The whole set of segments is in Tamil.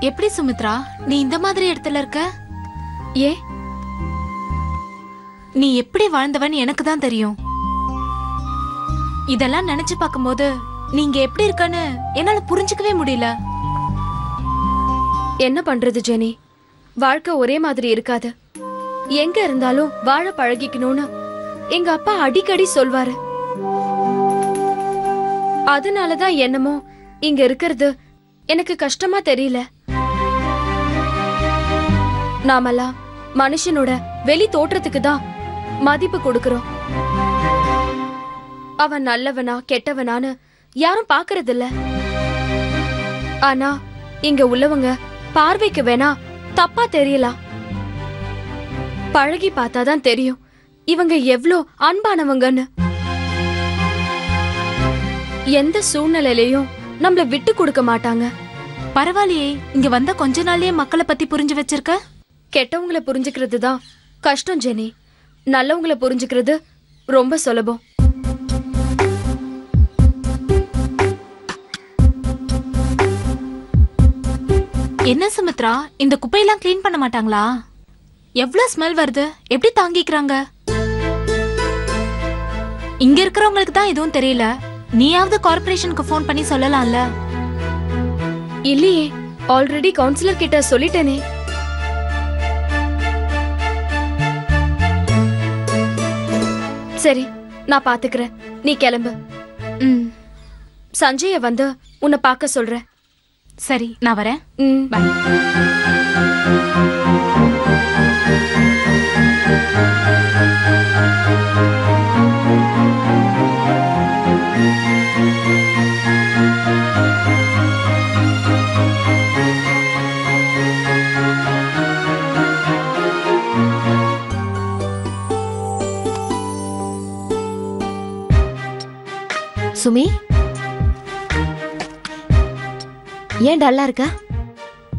எப்படி சுமித்ரா நீ இந்த மாதிரி இடத்துல இருக்க? ஏ, நீ எப்படி வாழ்ந்தவன்னு எனக்கு தான் தெரியும். இதெல்லாம் நினைச்சு பார்க்கும்போது நீங்க எப்படி இருக்கன்னு என்னால புரிஞ்சுக்கவே முடியல. என்ன பண்றது ஜெனி, வாழ்க்கை ஒரே மாதிரி இருக்காது. எங்க இருந்தாலும் வாழ பழகிக்கணும்னு எங்க அப்பா அடிக்கடி சொல்வாரு. அதனாலதான் என்னமோ இங்க இருக்கிறது எனக்கு கஷ்டமா தெரியல. நாமெல்லாம் மனுஷனோட வெளி தோற்றத்துக்கு தான் மதிப்பு கொடுக்கறோம். அவன் நல்லவனா கெட்டவனான்னு யாரும் பாக்குறது இல்ல. ஆனா இங்க உள்ளவங்க பார்வைக்கு வேணா தப்பா தெரியலாம். பழகி பார்த்தாதான் தெரியும் இவங்க எவ்ளோ அன்பானவங்கன்னு. எந்த சூழ்நிலையிலையும் நம்மள விட்டு கொடுக்க மாட்டாங்க. பரவாயில்லையே, இங்க வந்த கொஞ்ச நாள்லயே மக்களை பத்தி புரிஞ்சு வச்சிருக்க. கெட்டவங்களை புரிஞ்சுக்கிறது தான் கஷ்டம் ஜெனி. நல்லவங்களை புரிஞ்சுக்கிறது ரொம்ப சுலபம். என்ன சுமித்ரா, இந்த குப்பையெல்லாம் கிளீன் பண்ண மாட்டாங்களா? எவ்வளவு ஸ்மெல் வருது, எப்படி தாங்கிக்கிறாங்க? இங்க இருக்கிறவங்களுக்கு தான் எதுவும் தெரியல. நீயாவது கார்ப்பரேஷனுக்கு போன் பண்ணி சொல்லலாம்ல. இல்லையே, ஆல்ரெடி கவுன்சிலர் கிட்ட சொல்லிட்டேனே. சரி, நான் பாத்துக்கிறேன், நீ கிளம்பு. சஞ்சய வந்து உன்னை பார்க்க சொல்றேன். சரி, நான் வரேன். பை. சுமி, ஏன் டல்லா இருக்க?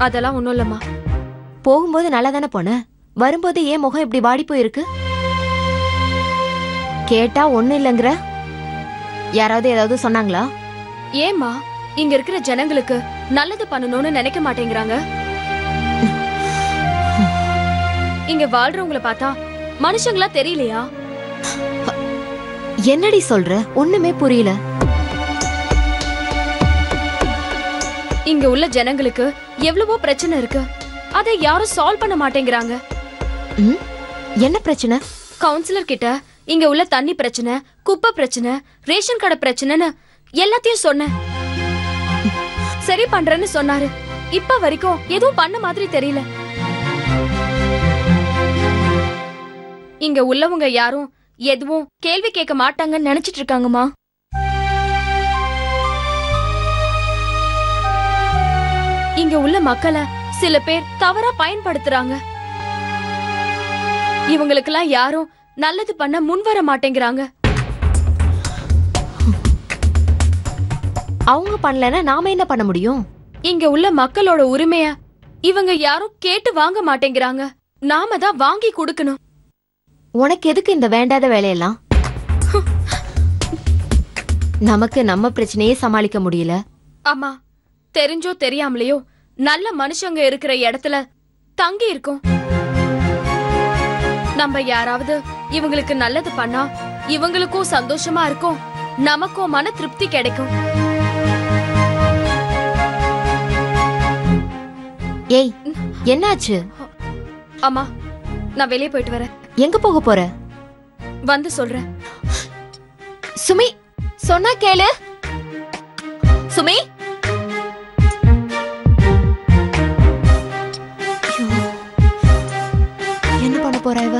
அதெல்லாம் ஒண்ணும் இல்லம்மா. போகும்போது நல்லா தானே போன, வரும்போது ஏன் முகம் இப்படி வாடி போயிருக்கு? கேட்டா ஒண்ணும் இல்லைங்கிற. யாராவது ஏதாவது சொன்னாங்களா? ஏமா இங்க இருக்கிற ஜனங்களுக்கு நல்லது பண்ணணும்னு நினைக்க மாட்டேங்கிறாங்க. இங்க வாழ்றவங்களை பார்த்தா மனுஷங்களா தெரியலையா? என்னடி சொல்ற? ஒண்ணுமே புரியல. இங்க உள்ள ஜனங்களுக்கு எவ்வளவோ பிரச்சனை இருக்கு, அதை யாரும் சால்வ் பண்ண மாட்டேங்கிறாங்க. என்ன பிரச்சனை? கவுன்சிலர் கிட்ட இங்க உள்ள தண்ணி பிரச்சனை, குப்பை பிரச்சனை, ரேஷன் கடை பிரச்சனைன்னு எல்லாத்தையும் சொன்னேன். சரி பண்றேன்னு சொன்னாரு. இப்ப வரைக்கும் எதுவும் பண்ண மாதிரி தெரியல. இங்க உள்ளவங்க யாரும் எதுவும் கேள்வி கேட்க மாட்டாங்கன்னு நினைச்சிட்டு இருக்காங்கம்மா. இங்க உள்ள மக்களை சில பேர் தவறா பயன்படுத்துறாங்க. இவங்களுக்கெல்லாம் யாரும் நல்லது பண்ண முன் வர மாட்டேங்கிறாங்க. அவங்க பண்ணலன்னா நாம என்ன பண்ண முடியும்? இங்க உள்ள மக்களோட உரிமைய இவங்க யாரும் கேட்டு வாங்க மாட்டேங்கிறாங்க. நாம தான் வாங்கி கொடுக்கணும். உனக்கு எதுக்கு இந்த வேண்டாத வேலையெல்லாம்? நமக்கு நம்ம பிரச்சனையே சமாளிக்க முடியல. ஆமா, தெரிஞ்சோ தெரியாமலையோ நல்ல மனுஷங்க இருக்கிற இடத்துல தங்கி இருக்கோம். நம்ம யாராவது இவங்களுக்கு நல்லது பண்ணா இவங்களுக்கும் சந்தோஷமா இருக்கும், நமக்கும் மன திருப்தி கிடைக்கும். ஏய், என்னாச்சு? அம்மா, நான் வெளியே போயிட்டு வரேன். எங்க போக போற? வந்து சொல்றேன். சுமி, சொன்னா கேளு. சுமி, என்ன பண்ண போறா இவ?